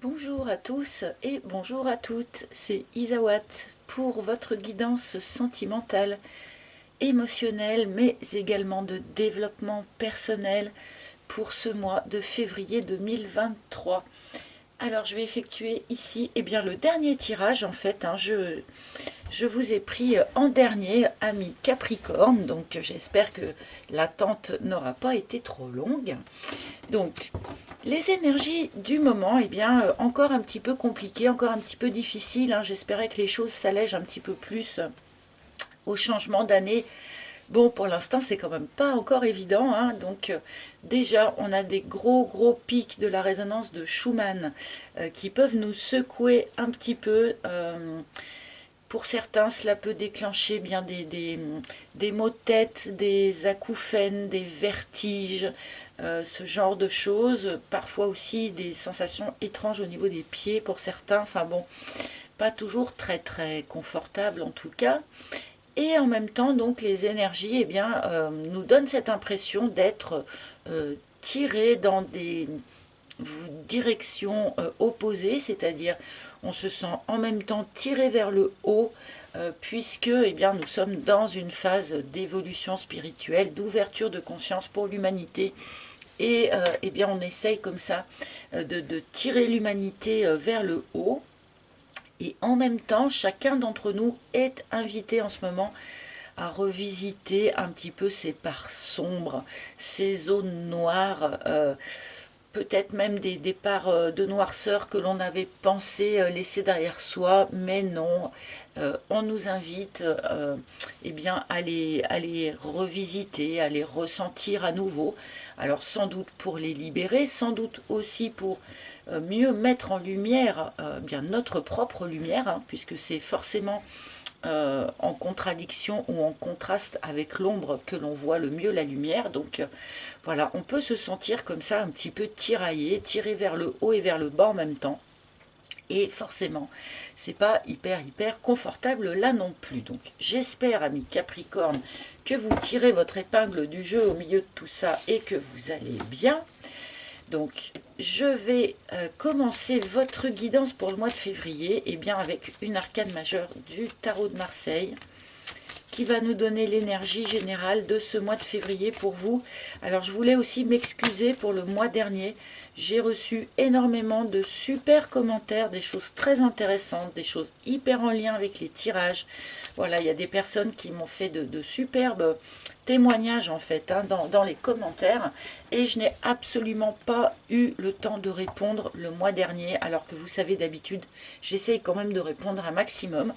Bonjour à tous et bonjour à toutes, c'est Isawat pour votre guidance sentimentale, émotionnelle, mais également de développement personnel pour ce mois de février 2023. Alors je vais effectuer ici le dernier tirage en fait, je vous ai pris en dernier, ami Capricorne, donc j'espère que l'attente n'aura pas été trop longue. Donc, les énergies du moment, encore un petit peu compliquées, encore un petit peu difficiles. J'espérais que les choses s'allègent un petit peu plus au changement d'année. Bon, pour l'instant, c'est quand même pas encore évident. Donc, déjà, on a des gros pics de la résonance de Schumann qui peuvent nous secouer un petit peu. Pour certains, cela peut déclencher bien des maux de tête, des acouphènes, des vertiges, ce genre de choses. Parfois aussi des sensations étranges au niveau des pieds pour certains. Enfin bon, pas toujours très confortable en tout cas. Et en même temps, donc, les énergies nous donnent cette impression d'être tirés dans des directions opposées, c'est-à-dire on se sent en même temps tiré vers le haut, puisque nous sommes dans une phase d'évolution spirituelle, d'ouverture de conscience pour l'humanité. Et on essaye comme ça de tirer l'humanité vers le haut. Et en même temps, chacun d'entre nous est invité en ce moment à revisiter un petit peu ces parts sombres, ces zones noires, peut-être même des parts de noirceur que l'on avait pensé laisser derrière soi, mais non, on nous invite à les revisiter, à les ressentir à nouveau. Alors sans doute pour les libérer, sans doute aussi pour mieux mettre en lumière notre propre lumière, puisque c'est forcément en contradiction ou en contraste avec l'ombre que l'on voit le mieux la lumière. Donc voilà, on peut se sentir comme ça un petit peu tiraillé, tiré vers le haut et vers le bas en même temps. Et forcément, c'est pas hyper confortable là non plus. Donc j'espère, ami Capricorne, que vous tirez votre épingle du jeu au milieu de tout ça et que vous allez bien. Donc, je vais commencer votre guidance pour le mois de février avec une arcane majeure du tarot de Marseille qui va nous donner l'énergie générale de ce mois de février pour vous. Alors, je voulais aussi m'excuser pour le mois dernier. J'ai reçu énormément de super commentaires, des choses très intéressantes, des choses hyper en lien avec les tirages. Voilà, il y a des personnes qui m'ont fait de superbes témoignages en fait dans les commentaires, et je n'ai absolument pas eu le temps de répondre le mois dernier, alors que vous savez, d'habitude j'essaye quand même de répondre un maximum.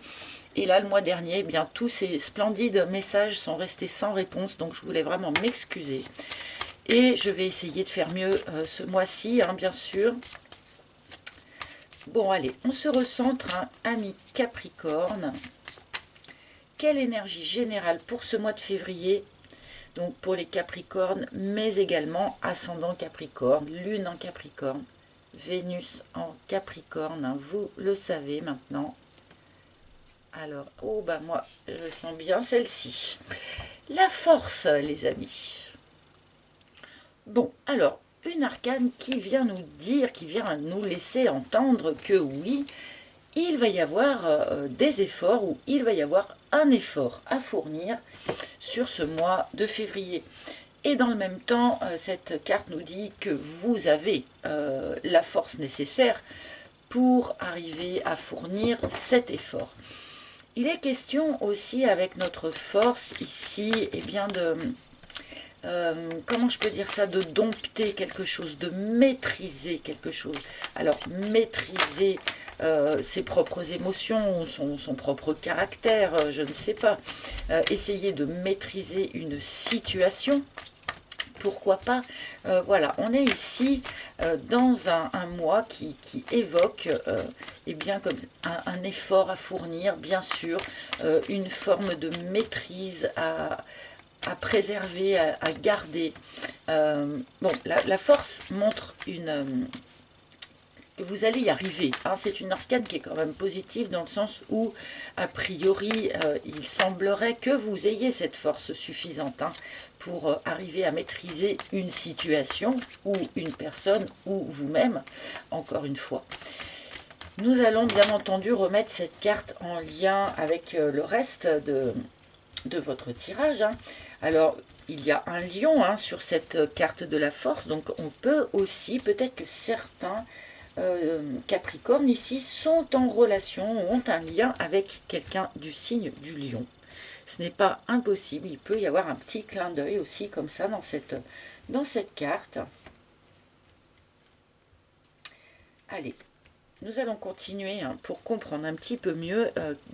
Et là, le mois dernier, tous ces splendides messages sont restés sans réponse, donc je voulais vraiment m'excuser. Et je vais essayer de faire mieux ce mois-ci, bien sûr. Bon, allez, on se recentre, ami Capricorne. Quelle énergie générale pour ce mois de février? Donc pour les Capricornes, mais également ascendant Capricorne, Lune en Capricorne, Vénus en Capricorne, vous le savez maintenant. Alors, moi, je sens bien celle-ci. La force, les amis. Bon, alors, une arcane qui vient nous dire, qui vient nous laisser entendre que oui, il va y avoir des efforts, ou il va y avoir un effort à fournir sur ce mois de février. Et dans le même temps, cette carte nous dit que vous avez la force nécessaire pour arriver à fournir cet effort. Il est question aussi avec notre force ici, comment je peux dire ça, de dompter quelque chose, de maîtriser quelque chose. Alors, maîtriser ses propres émotions, son propre caractère, je ne sais pas. Essayer de maîtriser une situation, pourquoi pas. Voilà, on est ici dans un mois qui évoque comme un effort à fournir, bien sûr, une forme de maîtrise à préserver, à garder. La force montre vous allez y arriver. Hein. C'est une arcane qui est quand même positive dans le sens où, a priori, il semblerait que vous ayez cette force suffisante hein, pour arriver à maîtriser une situation ou une personne ou vous-même, encore une fois. Nous allons bien entendu remettre cette carte en lien avec le reste de votre tirage. Hein. Alors, il y a un lion hein, sur cette carte de la force, donc on peut aussi, peut-être que certains Capricornes ici sont en relation, ont un lien avec quelqu'un du signe du lion. Ce n'est pas impossible, il peut y avoir un petit clin d'œil aussi comme ça dans cette carte. Allez, nous allons continuer hein, pour comprendre un petit peu mieux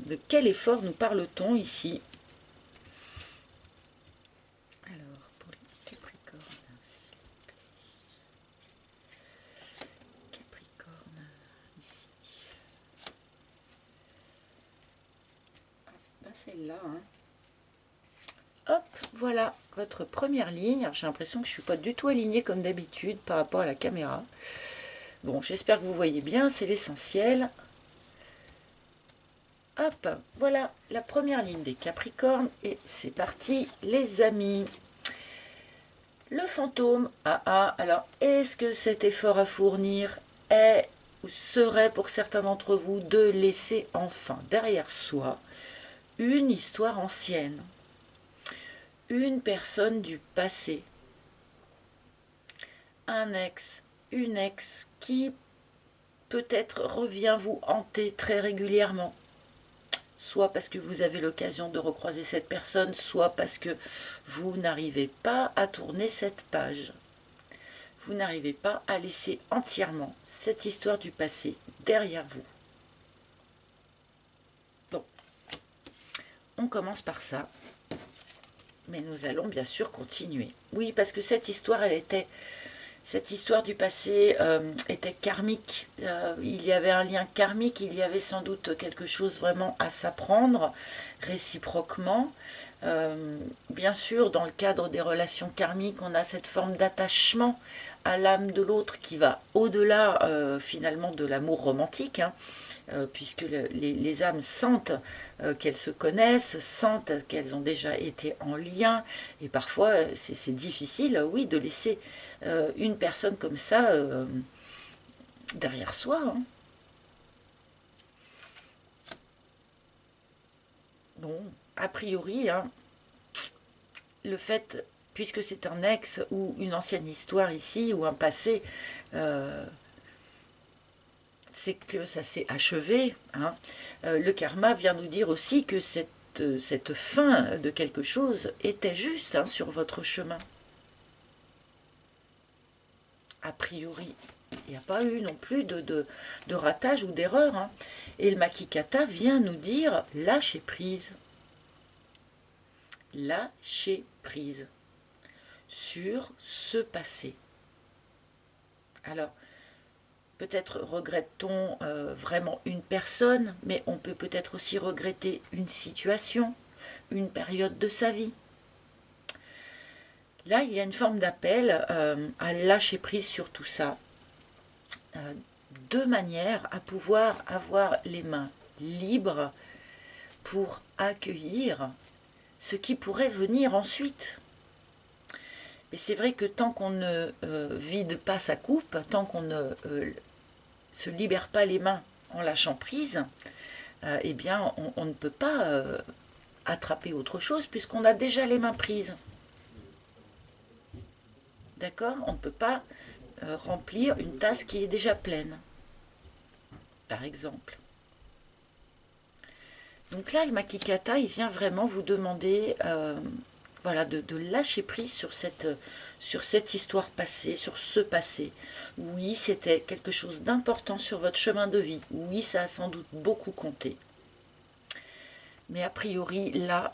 de quel effort nous parle-t-on ici. Alors, pour les Capricornes, s'il vous plaît. Capricorne, ici. Ah, ben celle-là, hein. Hop, voilà votre première ligne. J'ai l'impression que je ne suis pas du tout alignée comme d'habitude par rapport à la caméra. Bon, j'espère que vous voyez bien, c'est l'essentiel. Hop, voilà la première ligne des Capricornes. Et c'est parti, les amis. Le fantôme, alors est-ce que cet effort à fournir est ou serait pour certains d'entre vous de laisser enfin derrière soi une histoire ancienne, une personne du passé, un ex, une ex qui peut-être revient vous hanter très régulièrement, soit parce que vous avez l'occasion de recroiser cette personne, soit parce que vous n'arrivez pas à tourner cette page. Vous n'arrivez pas à laisser entièrement cette histoire du passé derrière vous. Bon, on commence par ça, mais nous allons bien sûr continuer. Oui, parce que cette histoire, cette histoire du passé était karmique. Il y avait un lien karmique, il y avait sans doute quelque chose vraiment à s'apprendre réciproquement. Bien sûr, dans le cadre des relations karmiques, on a cette forme d'attachement à l'âme de l'autre qui va au-delà finalement de l'amour romantique. Hein. Puisque les âmes sentent qu'elles se connaissent, sentent qu'elles ont déjà été en lien, et parfois c'est difficile, oui, de laisser une personne comme ça derrière soi. Hein. Bon, a priori, hein, le fait, puisque c'est un ex ou une ancienne histoire ici, ou un passé, c'est que ça s'est achevé. Hein. Le karma vient nous dire aussi que cette fin de quelque chose était juste hein, sur votre chemin. A priori, il n'y a pas eu non plus de ratage ou d'erreur. Hein. Et le Makikata vient nous dire lâcher prise. Lâcher prise sur ce passé. Alors, peut-être regrette-t-on vraiment une personne, mais on peut peut-être aussi regretter une situation, une période de sa vie. Là, il y a une forme d'appel à lâcher prise sur tout ça, de manière à pouvoir avoir les mains libres pour accueillir ce qui pourrait venir ensuite. Mais c'est vrai que tant qu'on ne vide pas sa coupe, tant qu'on ne se libère pas les mains en lâchant prise, eh bien on ne peut pas attraper autre chose puisqu'on a déjà les mains prises. D'accord? On ne peut pas remplir une tasse qui est déjà pleine, par exemple. Donc là, le Makikata, il vient vraiment vous demander voilà, de lâcher prise sur cette histoire passée, sur ce passé. Oui, c'était quelque chose d'important sur votre chemin de vie. Oui, ça a sans doute beaucoup compté. Mais a priori, là,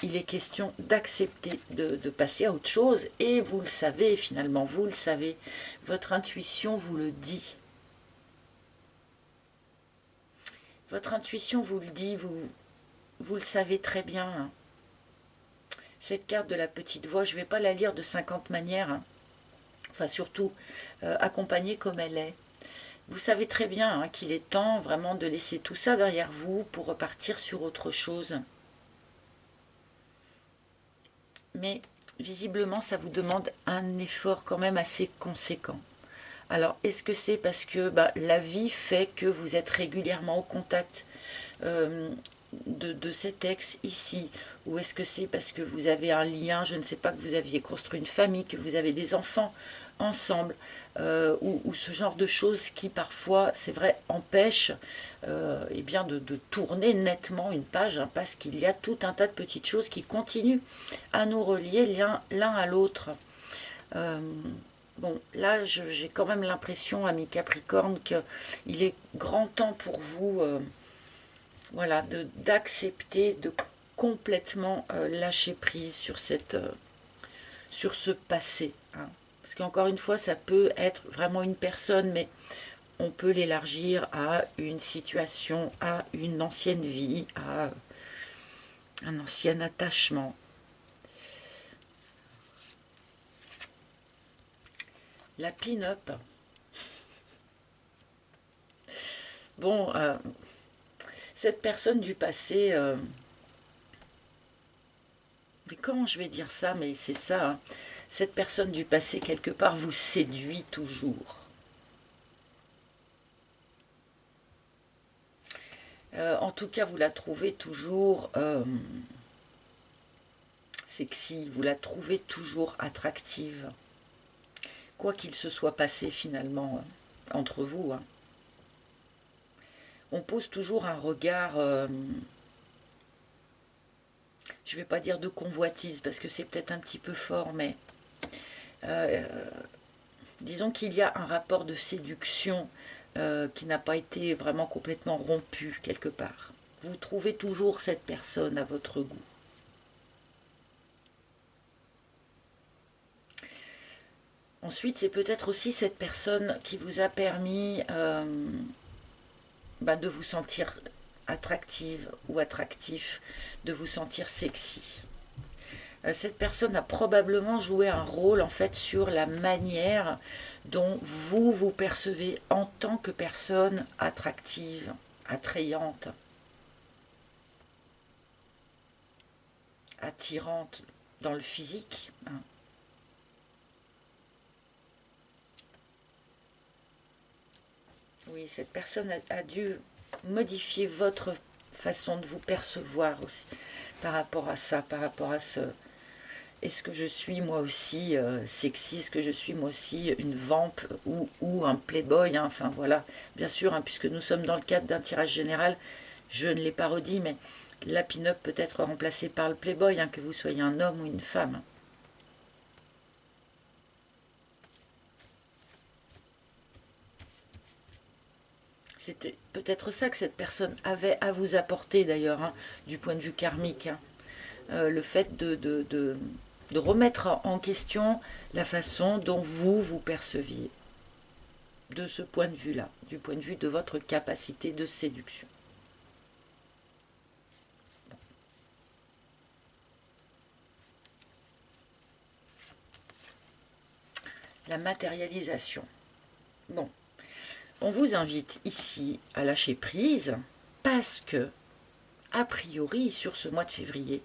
il est question d'accepter de passer à autre chose. Et vous le savez, finalement, vous le savez. Votre intuition vous le dit. Votre intuition vous le dit, vous le savez très bien. Hein. Cette carte de la petite voix, je ne vais pas la lire de 50 manières. Hein. Enfin, surtout, accompagnée comme elle est. Vous savez très bien hein, qu'il est temps vraiment de laisser tout ça derrière vous pour repartir sur autre chose. Mais visiblement, ça vous demande un effort quand même assez conséquent. Alors, est-ce que c'est parce que la vie fait que vous êtes régulièrement au contact euh, de cet ex ici? Ou est-ce que c'est parce que vous avez un lien, je ne sais pas, que vous aviez construit une famille, que vous avez des enfants ensemble, ou ce genre de choses qui parfois, c'est vrai, empêchent eh bien de tourner nettement une page, hein, parce qu'il y a tout un tas de petites choses qui continuent à nous relier l'un à l'autre. Euh, Bon, là, j'ai quand même l'impression, ami Capricorne, qu'il est grand temps pour vous, voilà, d'accepter, de complètement lâcher prise sur sur ce passé. Hein. Parce qu'encore une fois, ça peut être vraiment une personne, mais on peut l'élargir à une situation, à une ancienne vie, à un ancien attachement. La pin-up. Bon, cette personne du passé, mais comment je vais dire ça? Mais c'est ça, hein. Cette personne du passé, quelque part, vous séduit toujours. En tout cas, vous la trouvez toujours sexy, vous la trouvez toujours attractive. Quoi qu'il se soit passé finalement entre vous. Hein. On pose toujours un regard, je ne vais pas dire de convoitise, parce que c'est peut-être un petit peu fort, mais euh, disons qu'il y a un rapport de séduction qui n'a pas été vraiment complètement rompu quelque part. Vous trouvez toujours cette personne à votre goût. Ensuite, c'est peut-être aussi cette personne qui vous a permis de vous sentir attractive ou attractif, de vous sentir sexy. Cette personne a probablement joué un rôle en fait sur la manière dont vous vous percevez en tant que personne attractive, attrayante, attirante dans le physique. Hein. Oui, cette personne a dû modifier votre façon de vous percevoir aussi par rapport à ça, par rapport à ce... Est-ce que je suis moi aussi sexy? Est-ce que je suis moi aussi une vamp ou un playboy? Hein. Enfin voilà, bien sûr, hein, puisque nous sommes dans le cadre d'un tirage général, je ne l'ai pas redit, mais la pin-up peut être remplacée par le playboy, hein, que vous soyez un homme ou une femme. C'était peut-être ça que cette personne avait à vous apporter d'ailleurs, hein, du point de vue karmique. Hein. Le fait de remettre en question la façon dont vous vous perceviez. De ce point de vue-là, du point de vue de votre capacité de séduction. La matérialisation. Bon, on vous invite ici à lâcher prise parce que, a priori, sur ce mois de février,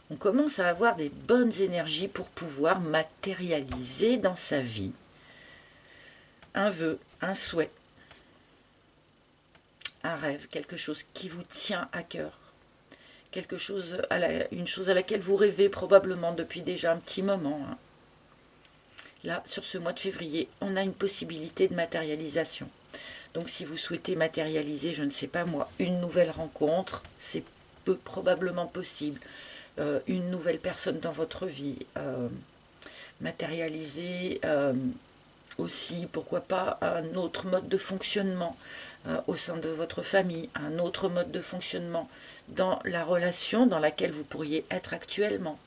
on commence à avoir des bonnes énergies pour pouvoir matérialiser dans sa vie un vœu, un souhait, un rêve, quelque chose qui vous tient à cœur, quelque chose une chose à laquelle vous rêvez probablement depuis déjà un petit moment. Hein. Là, sur ce mois de février, on a une possibilité de matérialisation. Donc si vous souhaitez matérialiser, je ne sais pas moi, une nouvelle rencontre, c'est probablement possible. Une nouvelle personne dans votre vie. Matérialiser aussi, pourquoi pas, un autre mode de fonctionnement au sein de votre famille, un autre mode de fonctionnement dans la relation dans laquelle vous pourriez être actuellement.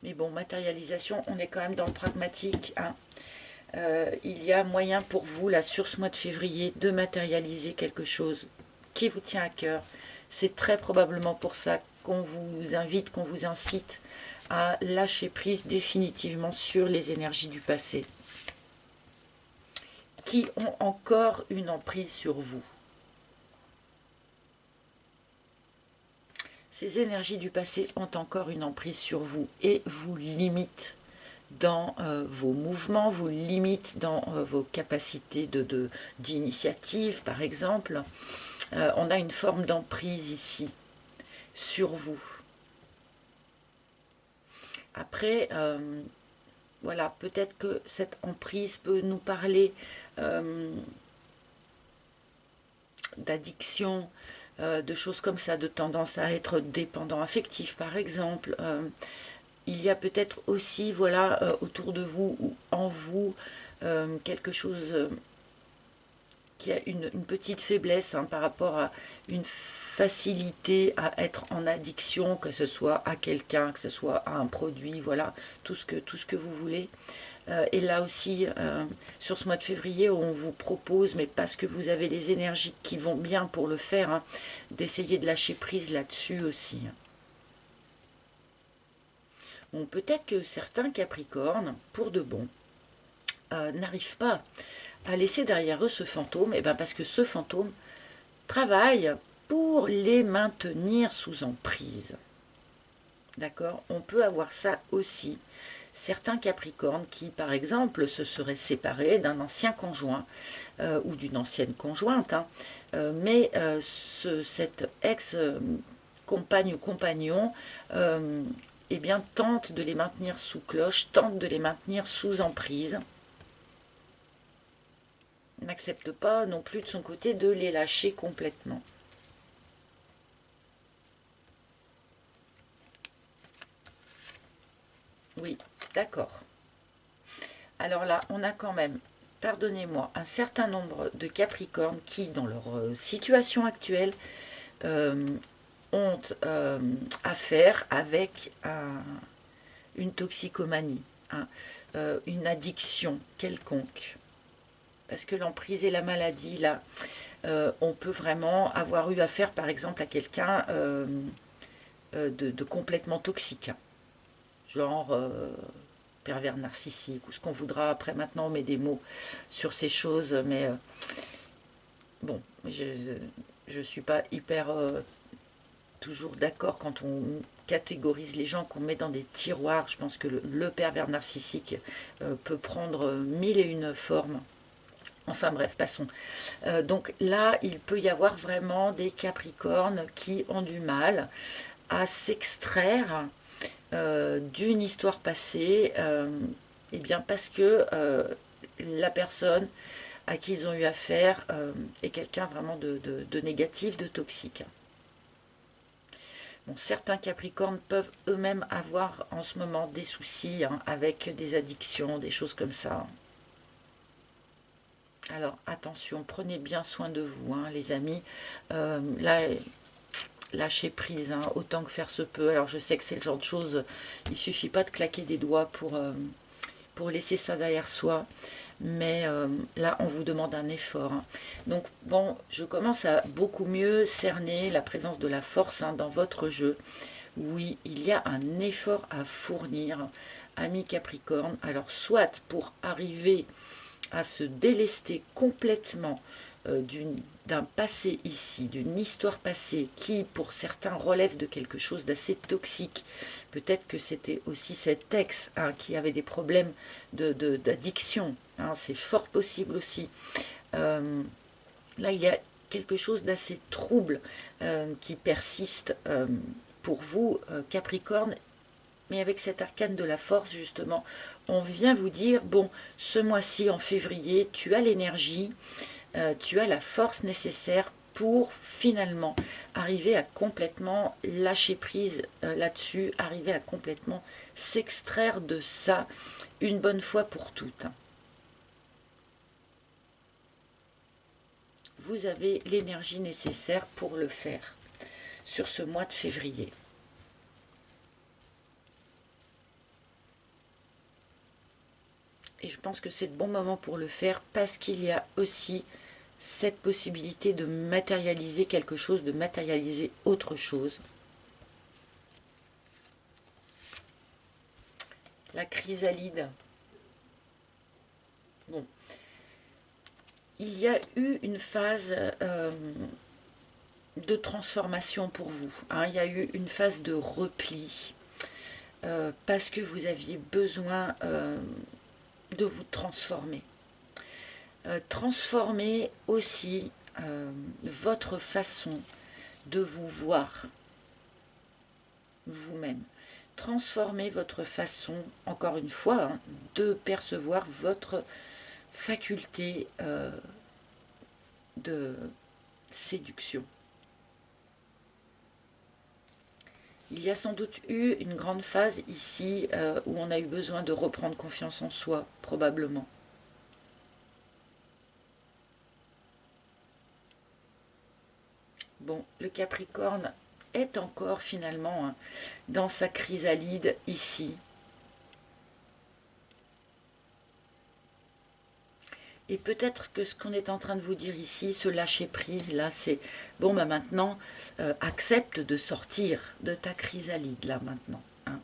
Mais bon, matérialisation, on est quand même dans le pragmatique. Hein. Il y a moyen pour vous, là, sur ce mois de février, de matérialiser quelque chose qui vous tient à cœur. C'est très probablement pour ça qu'on vous invite, qu'on vous incite à lâcher prise définitivement sur les énergies du passé. qui ont encore une emprise sur vous. Ces énergies du passé ont encore une emprise sur vous et vous limitent dans vos mouvements, vous limitent dans vos capacités d'initiative, par exemple. On a une forme d'emprise ici, sur vous. Après, voilà, peut-être que cette emprise peut nous parler d'addiction, de choses comme ça, de tendance à être dépendant affectif, par exemple. Il y a peut-être aussi, voilà, autour de vous ou en vous, quelque chose qui a une petite faiblesse par rapport à une facilité à être en addiction, que ce soit à quelqu'un, que ce soit à un produit, voilà, tout ce que vous voulez. Et là aussi, sur ce mois de février, on vous propose, mais parce que vous avez les énergies qui vont bien pour le faire, d'essayer de lâcher prise là-dessus aussi. Bon, peut-être que certains Capricornes, pour de bon, n'arrivent pas à laisser derrière eux ce fantôme, et bien parce que ce fantôme travaille pour les maintenir sous emprise. D'accord? On peut avoir ça aussi. Certains Capricornes qui, par exemple, se seraient séparés d'un ancien conjoint ou d'une ancienne conjointe, mais cette ex-compagne ou compagnon eh bien, tente de les maintenir sous cloche, tente de les maintenir sous emprise. N'accepte pas non plus de son côté de les lâcher complètement. Oui, d'accord. Alors là, on a quand même, pardonnez-moi, un certain nombre de Capricornes qui, dans leur situation actuelle, ont affaire avec une toxicomanie, une addiction quelconque. Parce que l'emprise et la maladie, là, on peut vraiment avoir eu affaire, par exemple, à quelqu'un de complètement toxique. Genre pervers narcissique, ou ce qu'on voudra. Après, maintenant, on met des mots sur ces choses, mais bon, je suis pas hyper toujours d'accord quand on catégorise les gens, qu'on met dans des tiroirs. Je pense que le pervers narcissique peut prendre mille et une formes. Enfin bref, passons. Donc là, il peut y avoir vraiment des Capricornes qui ont du mal à s'extraire d'une histoire passée, eh bien parce que la personne à qui ils ont eu affaire est quelqu'un vraiment de négatif, de toxique. Bon, certains Capricornes peuvent eux-mêmes avoir en ce moment des soucis avec des addictions, des choses comme ça. Alors attention, prenez bien soin de vous, les amis. Là, lâcher prise, autant que faire se peut. Alors je sais que c'est le genre de choses, il suffit pas de claquer des doigts pour laisser ça derrière soi. Mais là, on vous demande un effort. Donc bon, je commence à beaucoup mieux cerner la présence de la force dans votre jeu. Oui, il y a un effort à fournir, ami Capricorne. Alors soit pour arriver à se délester complètement d'un passé ici, d'une histoire passée qui pour certains relève de quelque chose d'assez toxique. Peut-être que c'était aussi cet ex qui avait des problèmes d'addiction, c'est fort possible aussi. Là il y a quelque chose d'assez trouble qui persiste pour vous Capricorne. Mais avec cet arcane de la force, justement, on vient vous dire, bon, ce mois-ci, en février, tu as l'énergie, tu as la force nécessaire pour finalement arriver à complètement lâcher prise là-dessus, arriver à complètement s'extraire de ça une bonne fois pour toutes. Vous avez l'énergie nécessaire pour le faire sur ce mois de février. Et je pense que c'est le bon moment pour le faire parce qu'il y a aussi cette possibilité de matérialiser quelque chose, de matérialiser autre chose. La chrysalide. Bon. il y a eu une phase de transformation pour vous, hein. Il y a eu une phase de repli, parce que vous aviez besoin de vous transformer. Transformer aussi votre façon de vous voir vous-même. Transformer votre façon, encore une fois, hein, de percevoir votre faculté de séduction. Il y a sans doute eu une grande phase ici où on a eu besoin de reprendre confiance en soi, probablement. Bon, le Capricorne est encore finalement hein, dans sa chrysalide ici. Et peut-être que ce qu'on est en train de vous dire ici, ce lâcher prise là, c'est bon, bah maintenant, accepte de sortir de ta chrysalide là maintenant, hein,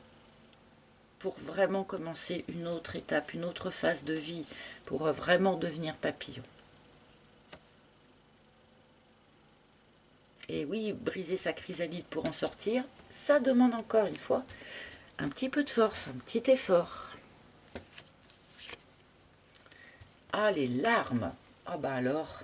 pour vraiment commencer une autre étape, une autre phase de vie, pour vraiment devenir papillon. Et oui, briser sa chrysalide pour en sortir, ça demande encore une fois un petit peu de force, un petit effort. Ah, les larmes. Ah ben alors.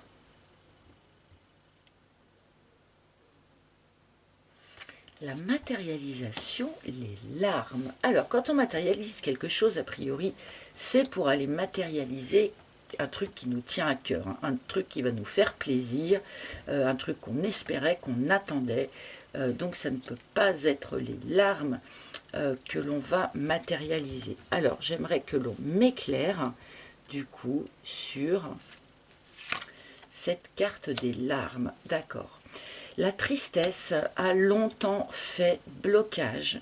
La matérialisation, les larmes. Alors, quand on matérialise quelque chose, a priori, c'est pour aller matérialiser un truc qui nous tient à cœur, hein, un truc qui va nous faire plaisir, un truc qu'on espérait, qu'on attendait. Donc, ça ne peut pas être les larmes que l'on va matérialiser. Alors, j'aimerais que l'on m'éclaire, du coup, sur cette carte des larmes. D'accord. La tristesse a longtemps fait blocage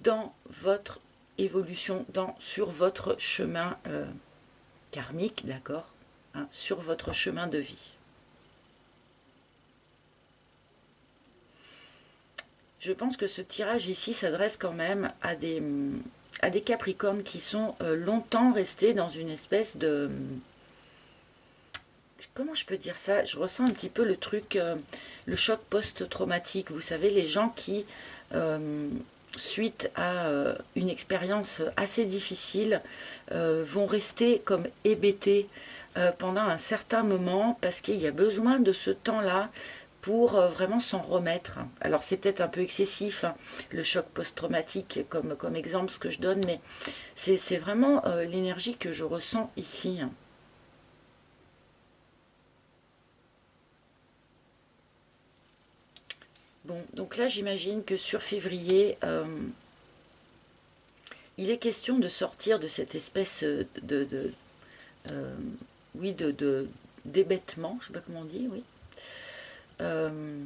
dans votre évolution, sur votre chemin karmique, d'accord, hein, sur votre chemin de vie. Je pense que ce tirage ici s'adresse quand même à des Capricornes qui sont longtemps restés dans une espèce de... Comment je peux dire ça? Je ressens un petit peu le truc, le choc post-traumatique. Vous savez, les gens qui, suite à une expérience assez difficile, vont rester comme hébétés pendant un certain moment parce qu'il y a besoin de ce temps-là pour vraiment s'en remettre. Alors c'est peut-être un peu excessif, hein, le choc post-traumatique comme exemple ce que je donne, mais c'est vraiment l'énergie que je ressens ici. Bon, donc là j'imagine que sur février, il est question de sortir de cette espèce euh, oui, d'hébétement, je ne sais pas comment on dit, oui, euh,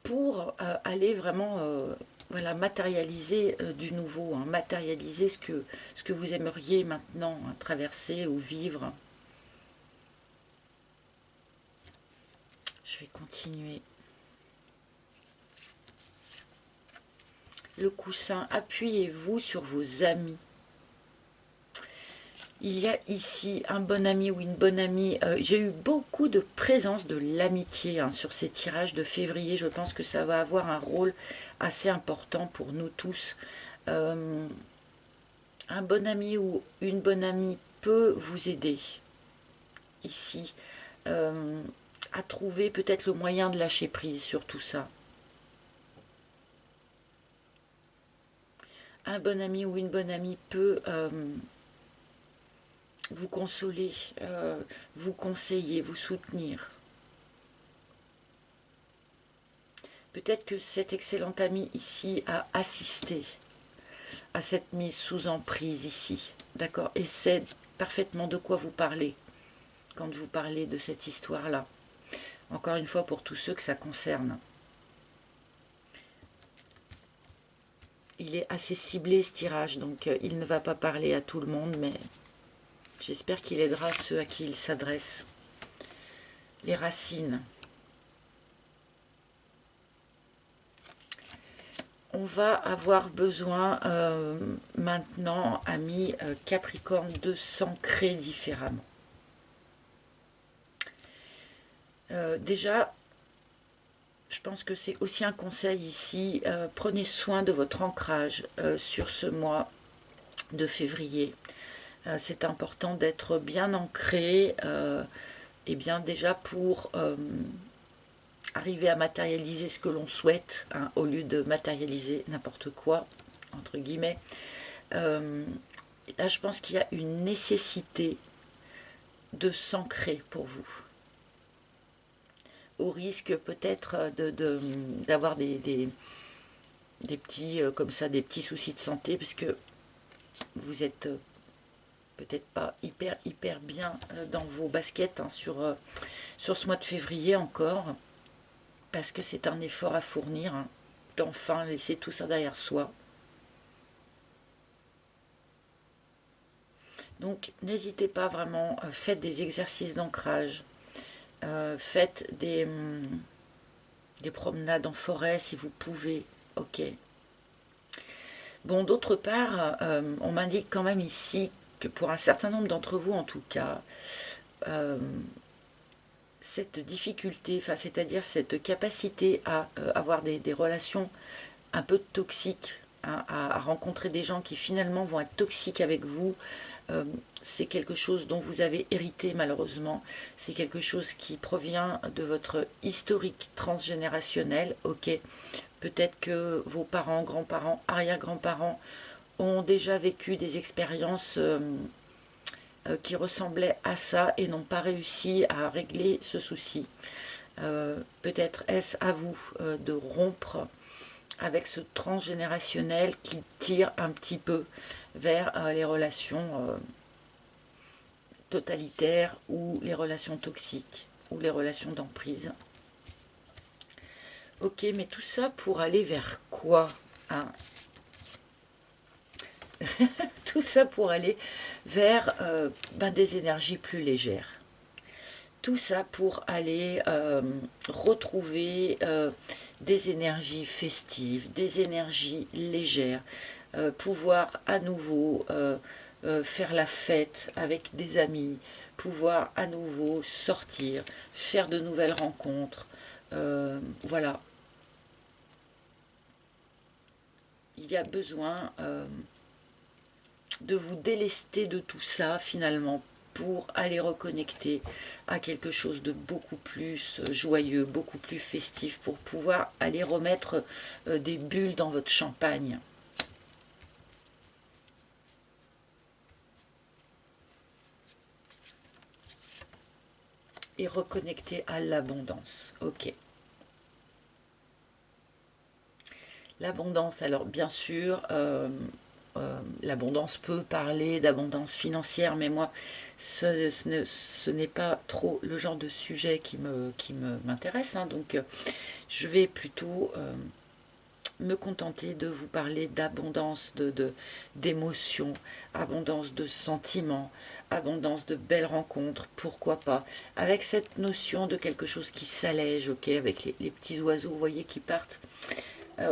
pour aller vraiment voilà, matérialiser du nouveau, hein, matérialiser ce que vous aimeriez maintenant hein, traverser ou vivre. Je vais continuer. Le coussin, appuyez-vous sur vos amis. Il y a ici un bon ami ou une bonne amie. J'ai eu beaucoup de présence de l'amitié hein, sur ces tirages de février. Je pense que ça va avoir un rôle assez important pour nous tous. Un bon ami ou une bonne amie peut vous aider ici à trouver peut-être le moyen de lâcher prise sur tout ça. Un bon ami ou une bonne amie peut vous consoler, vous conseiller, vous soutenir. Peut-être que cet excellent ami ici a assisté à cette mise sous emprise ici, d'accord, et sait parfaitement de quoi vous parlez quand vous parlez de cette histoire-là. Encore une fois, pour tous ceux que ça concerne. Il est assez ciblé ce tirage, donc il ne va pas parler à tout le monde, mais j'espère qu'il aidera ceux à qui il s'adresse. Les racines. On va avoir besoin maintenant, amis Capricorne, de s'ancrer différemment. Déjà, je pense que c'est aussi un conseil ici, prenez soin de votre ancrage sur ce mois de février. C'est important d'être bien ancré, et bien déjà pour arriver à matérialiser ce que l'on souhaite, hein, au lieu de matérialiser n'importe quoi, entre guillemets. Là, je pense qu'il y a une nécessité de s'ancrer pour vous, au risque peut-être d'avoir des petits, comme ça, des petits soucis de santé, parce que vous êtes peut-être pas hyper bien dans vos baskets, hein, sur ce mois de février encore, parce que c'est un effort à fournir, hein, d'enfin laisser tout ça derrière soi. Donc n'hésitez pas vraiment, faites des exercices d'ancrage, faites des promenades en forêt si vous pouvez, ok. Bon, d'autre part, on m'indique quand même ici que pour un certain nombre d'entre vous en tout cas, cette difficulté, enfin c'est-à-dire cette capacité à avoir des relations un peu toxiques, hein, à rencontrer des gens qui finalement vont être toxiques avec vous, c'est quelque chose dont vous avez hérité malheureusement, c'est quelque chose qui provient de votre historique transgénérationnel, ok. Peut-être que vos parents, grands-parents, arrière-grands-parents ont déjà vécu des expériences qui ressemblaient à ça et n'ont pas réussi à régler ce souci. Peut-être est-ce à vous de rompre avec ce transgénérationnel qui tire un petit peu vers les relations totalitaires ou les relations toxiques ou les relations d'emprise. Ok, mais tout ça pour aller vers quoi, hein? Tout ça pour aller vers des énergies plus légères. Tout ça pour aller retrouver des énergies festives, des énergies légères, pouvoir à nouveau faire la fête avec des amis, pouvoir à nouveau sortir, faire de nouvelles rencontres. Voilà. Il y a besoin de vous délester de tout ça finalement pour aller reconnecter à quelque chose de beaucoup plus joyeux, beaucoup plus festif, pour pouvoir aller remettre des bulles dans votre champagne. Et reconnecter à l'abondance. Ok. L'abondance, alors bien sûr, l'abondance peut parler d'abondance financière, mais moi, ce n'est pas trop le genre de sujet qui m'intéresse, hein, donc je vais plutôt me contenter de vous parler d'abondance d'émotions, abondance de sentiments, abondance de belles rencontres, pourquoi pas, avec cette notion de quelque chose qui s'allège, ok, avec les petits oiseaux, vous voyez, qui partent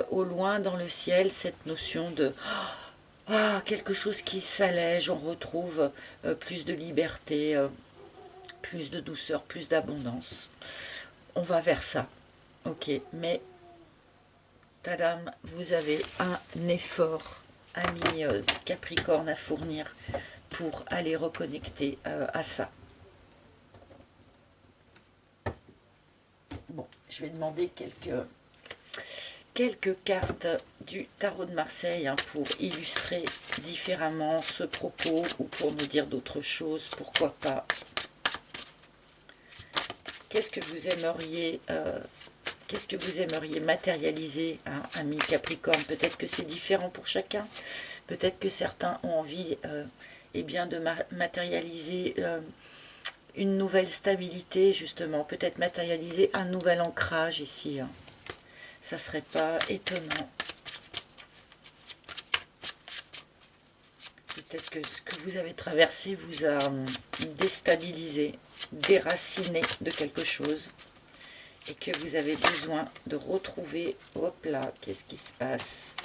au loin dans le ciel, cette notion de quelque chose qui s'allège, on retrouve plus de liberté, plus de douceur, plus d'abondance. On va vers ça, ok, mais tadam, vous avez un effort, ami Capricorne, à fournir pour aller reconnecter à ça. Bon, je vais demander quelques cartes du tarot de Marseille, hein, pour illustrer différemment ce propos ou pour nous dire d'autres choses, pourquoi pas. Qu'est-ce que vous aimeriez matérialiser, hein, ami Capricorne? Peut-être que c'est différent pour chacun, peut-être que certains ont envie eh bien de matérialiser une nouvelle stabilité, justement, peut-être matérialiser un nouvel ancrage ici, hein. Ça serait pas étonnant. Peut-être que ce que vous avez traversé vous a déstabilisé, déraciné de quelque chose. et que vous avez besoin de retrouver, hop là, qu'est-ce qui se passe?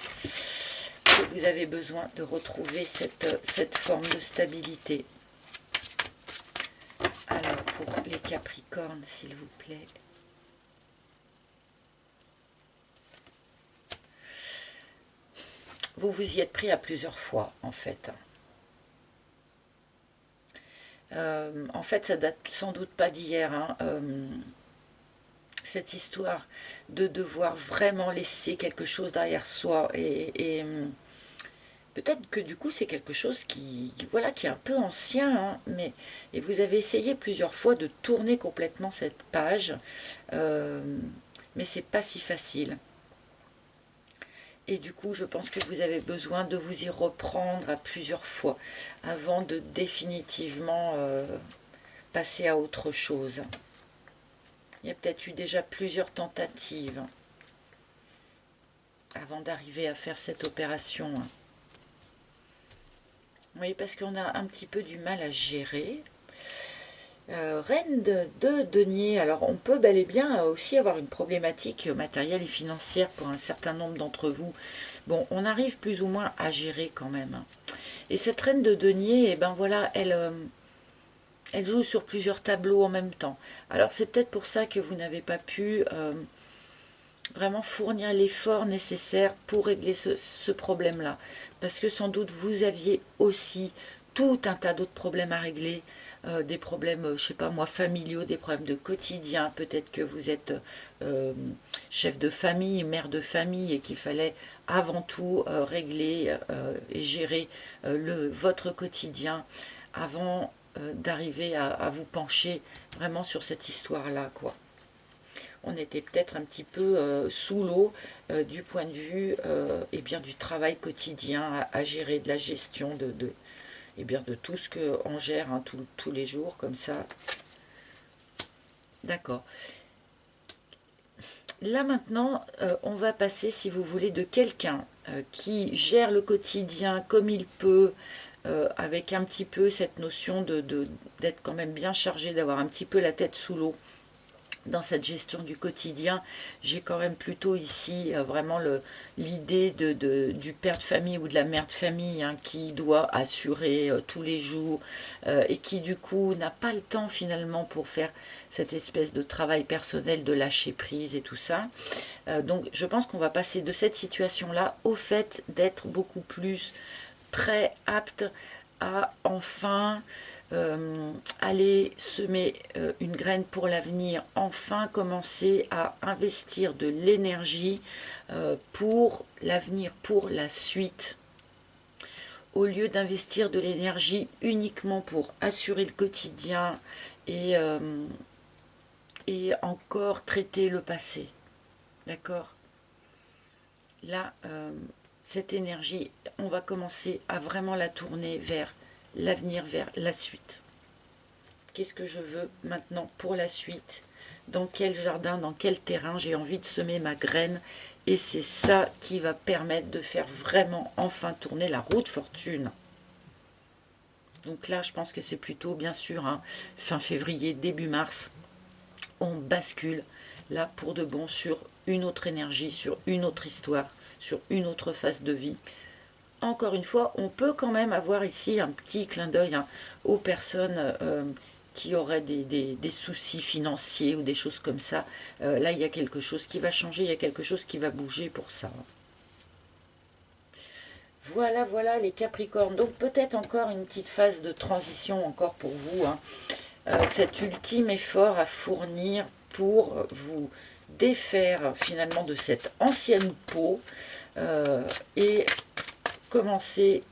Que vous avez besoin de retrouver cette forme de stabilité. Alors, pour les Capricornes, s'il vous plaît. Vous vous y êtes pris à plusieurs fois, en fait. En fait, ça date sans doute pas d'hier, hein. Cette histoire de devoir vraiment laisser quelque chose derrière soi et peut-être que du coup c'est quelque chose voilà, qui est un peu ancien, hein, et vous avez essayé plusieurs fois de tourner complètement cette page, mais c'est pas si facile. Et du coup, je pense que vous avez besoin de vous y reprendre à plusieurs fois avant de définitivement passer à autre chose. Il y a peut-être eu déjà plusieurs tentatives avant d'arriver à faire cette opération. Oui, parce qu'on a un petit peu du mal à gérer. Reine de denier, alors on peut bel et bien aussi avoir une problématique matérielle et financière pour un certain nombre d'entre vous. Bon, on arrive plus ou moins à gérer quand même. Et cette reine de denier, eh ben voilà, elle joue sur plusieurs tableaux en même temps. Alors c'est peut-être pour ça que vous n'avez pas pu vraiment fournir l'effort nécessaire pour régler ce problème-là. Parce que sans doute vous aviez aussi tout un tas d'autres problèmes à régler, des problèmes, je sais pas moi, familiaux, des problèmes de quotidien, peut-être que vous êtes chef de famille, mère de famille, et qu'il fallait avant tout régler et gérer votre quotidien avant d'arriver à vous pencher vraiment sur cette histoire-là, quoi. On était peut-être un petit peu sous l'eau du point de vue eh bien, du travail quotidien à gérer, de la gestion eh bien, de tout ce qu'on gère, hein, tous les jours comme ça. D'accord. Là maintenant, on va passer, si vous voulez, de quelqu'un qui gère le quotidien comme il peut, avec un petit peu cette notion d'être quand même bien chargé, d'avoir un petit peu la tête sous l'eau dans cette gestion du quotidien. J'ai quand même plutôt ici vraiment l'idée du père de famille ou de la mère de famille, hein, qui doit assurer tous les jours et qui du coup n'a pas le temps finalement pour faire cette espèce de travail personnel de lâcher prise et tout ça. Donc je pense qu'on va passer de cette situation-là au fait d'être beaucoup plus prêt, apte à enfin aller semer une graine pour l'avenir, enfin commencer à investir de l'énergie pour l'avenir, pour la suite, au lieu d'investir de l'énergie uniquement pour assurer le quotidien et encore traiter le passé. D'accord? Là, cette énergie, on va commencer à vraiment la tourner vers l'avenir, vers la suite. Qu'est-ce que je veux maintenant pour la suite? Dans quel jardin, dans quel terrain j'ai envie de semer ma graine? Et c'est ça qui va permettre de faire vraiment enfin tourner la roue de fortune. Donc là, je pense que c'est plutôt, bien sûr, hein, fin février, début mars, on bascule là pour de bon sur une autre énergie, sur une autre histoire, sur une autre phase de vie. Encore une fois, on peut quand même avoir ici un petit clin d'œil, hein, aux personnes qui auraient des soucis financiers ou des choses comme ça. Là, il y a quelque chose qui va changer, il y a quelque chose qui va bouger pour ça. Voilà, voilà les Capricornes. Donc peut-être encore une petite phase de transition encore pour vous, hein. Cet ultime effort à fournir pour vous défaire finalement de cette ancienne peau et commencer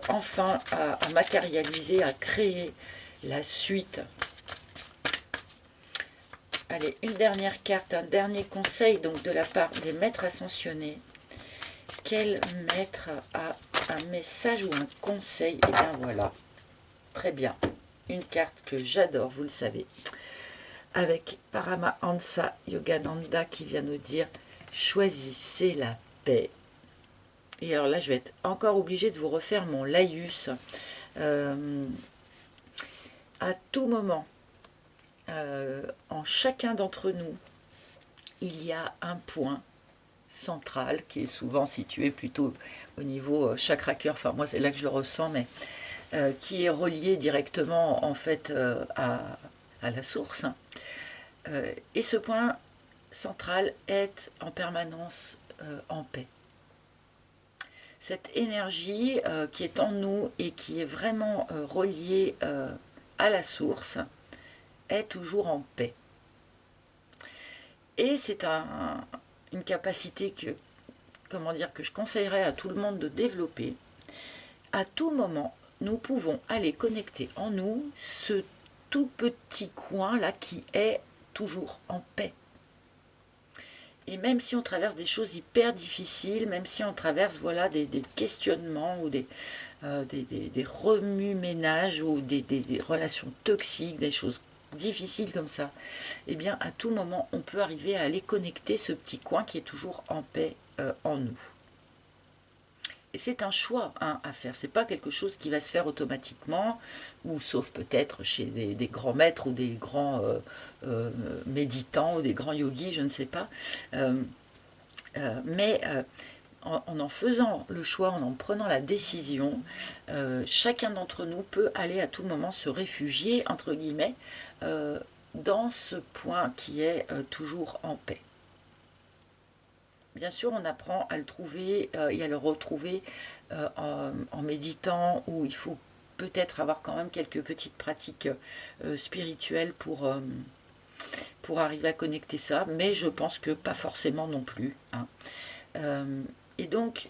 enfin à matérialiser, à créer la suite. Allez, une dernière carte, un dernier conseil donc de la part des maîtres ascensionnés. Quel maître a un message ou un conseil? Et bien voilà, très bien. Une carte que j'adore, vous le savez, avec Paramahansa Yogananda qui vient nous dire « Choisissez la paix ». Et alors là, je vais être encore obligée de vous refaire mon laïus. À tout moment, en chacun d'entre nous, il y a un point central qui est souvent situé plutôt au niveau chakra-cœur, enfin moi c'est là que je le ressens, mais qui est relié directement en fait à la source. Et ce point central est en permanence en paix. Cette énergie qui est en nous et qui est vraiment reliée à la source est toujours en paix. Et c'est une capacité que, comment dire, que je conseillerais à tout le monde de développer. À tout moment, nous pouvons aller connecter en nous ce tout petit coin là qui est toujours en paix. Et même si on traverse des choses hyper difficiles, même si on traverse voilà, des questionnements ou des remue-ménages ou des relations toxiques, des choses difficiles comme ça, eh bien à tout moment on peut arriver à aller connecter ce petit coin qui est toujours en paix en nous. Et c'est un choix à faire, c'est pas quelque chose qui va se faire automatiquement, ou sauf peut-être chez des grands maîtres ou des grands méditants ou des grands yogis, je ne sais pas. Mais en faisant le choix, en prenant la décision, chacun d'entre nous peut aller à tout moment se réfugier, entre guillemets, dans ce point qui est toujours en paix. Bien sûr, on apprend à le trouver et à le retrouver en méditant, où il faut peut-être avoir quand même quelques petites pratiques spirituelles pour arriver à connecter ça, mais je pense que pas forcément non plus. Et donc,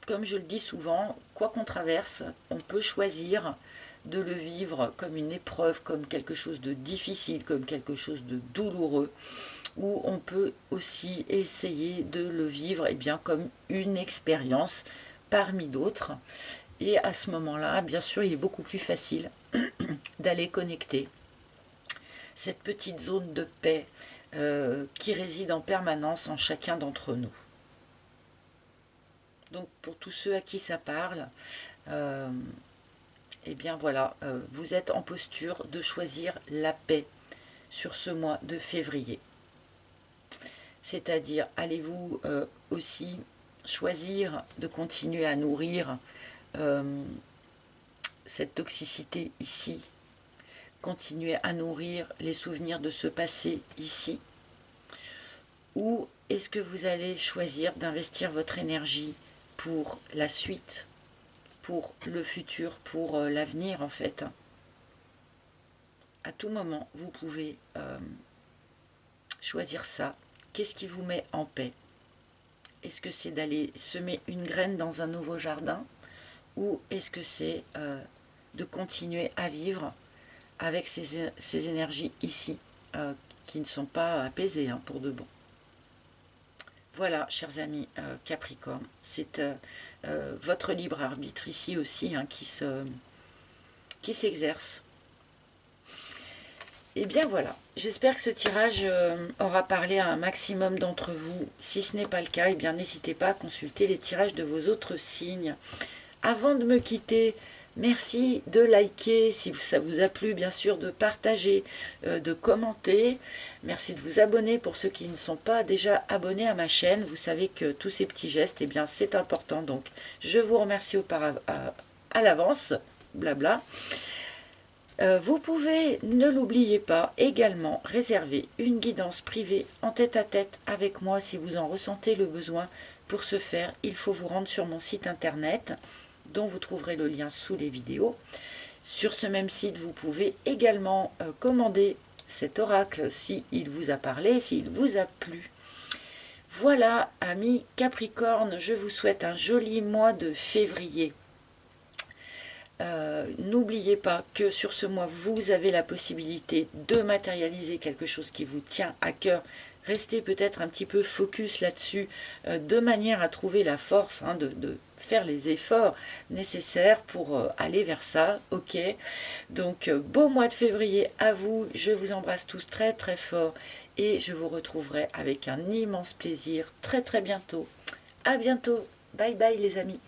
comme je le dis souvent, quoi qu'on traverse, on peut choisir de le vivre comme une épreuve, comme quelque chose de difficile, comme quelque chose de douloureux, ou on peut aussi essayer de le vivre bien, comme une expérience parmi d'autres. Et à ce moment-là, bien sûr, il est beaucoup plus facile d'aller connecter cette petite zone de paix qui réside en permanence en chacun d'entre nous. Donc pour tous ceux à qui ça parle, eh bien voilà, vous êtes en posture de choisir la paix sur ce mois de février. C'est-à-dire, allez-vous aussi choisir de continuer à nourrir cette toxicité ici, continuer à nourrir les souvenirs de ce passé ici, ou est-ce que vous allez choisir d'investir votre énergie pour la suite, pour le futur, pour l'avenir en fait. À tout moment, vous pouvez choisir ça. Qu'est-ce qui vous met en paix? Est-ce que c'est d'aller semer une graine dans un nouveau jardin, ou est-ce que c'est de continuer à vivre avec ces énergies ici qui ne sont pas apaisées pour de bon? Voilà, chers amis Capricorne, c'est votre libre arbitre ici aussi qui s'exerce. Et bien voilà, j'espère que ce tirage aura parlé à un maximum d'entre vous. Si ce n'est pas le cas, eh bien n'hésitez pas à consulter les tirages de vos autres signes. Avant de me quitter, merci de liker si ça vous a plu, bien sûr, de partager, de commenter. Merci de vous abonner pour ceux qui ne sont pas déjà abonnés à ma chaîne. Vous savez que tous ces petits gestes, eh bien, c'est important. Donc, je vous remercie à l'avance. Blabla. Vous pouvez, ne l'oubliez pas, également réserver une guidance privée en tête-à-tête avec moi si vous en ressentez le besoin. Pour ce faire, il faut vous rendre sur mon site internet, dont vous trouverez le lien sous les vidéos. Sur ce même site, vous pouvez également commander cet oracle s'il vous a parlé, s'il vous a plu. Voilà, amis Capricorne, je vous souhaite un joli mois de février. N'oubliez pas que sur ce mois, vous avez la possibilité de matérialiser quelque chose qui vous tient à cœur. Restez peut-être un petit peu focus là-dessus, de manière à trouver la force de faire les efforts nécessaires pour aller vers ça. Ok, donc beau mois de février à vous, je vous embrasse tous très très fort et je vous retrouverai avec un immense plaisir très très bientôt. À bientôt, bye bye les amis.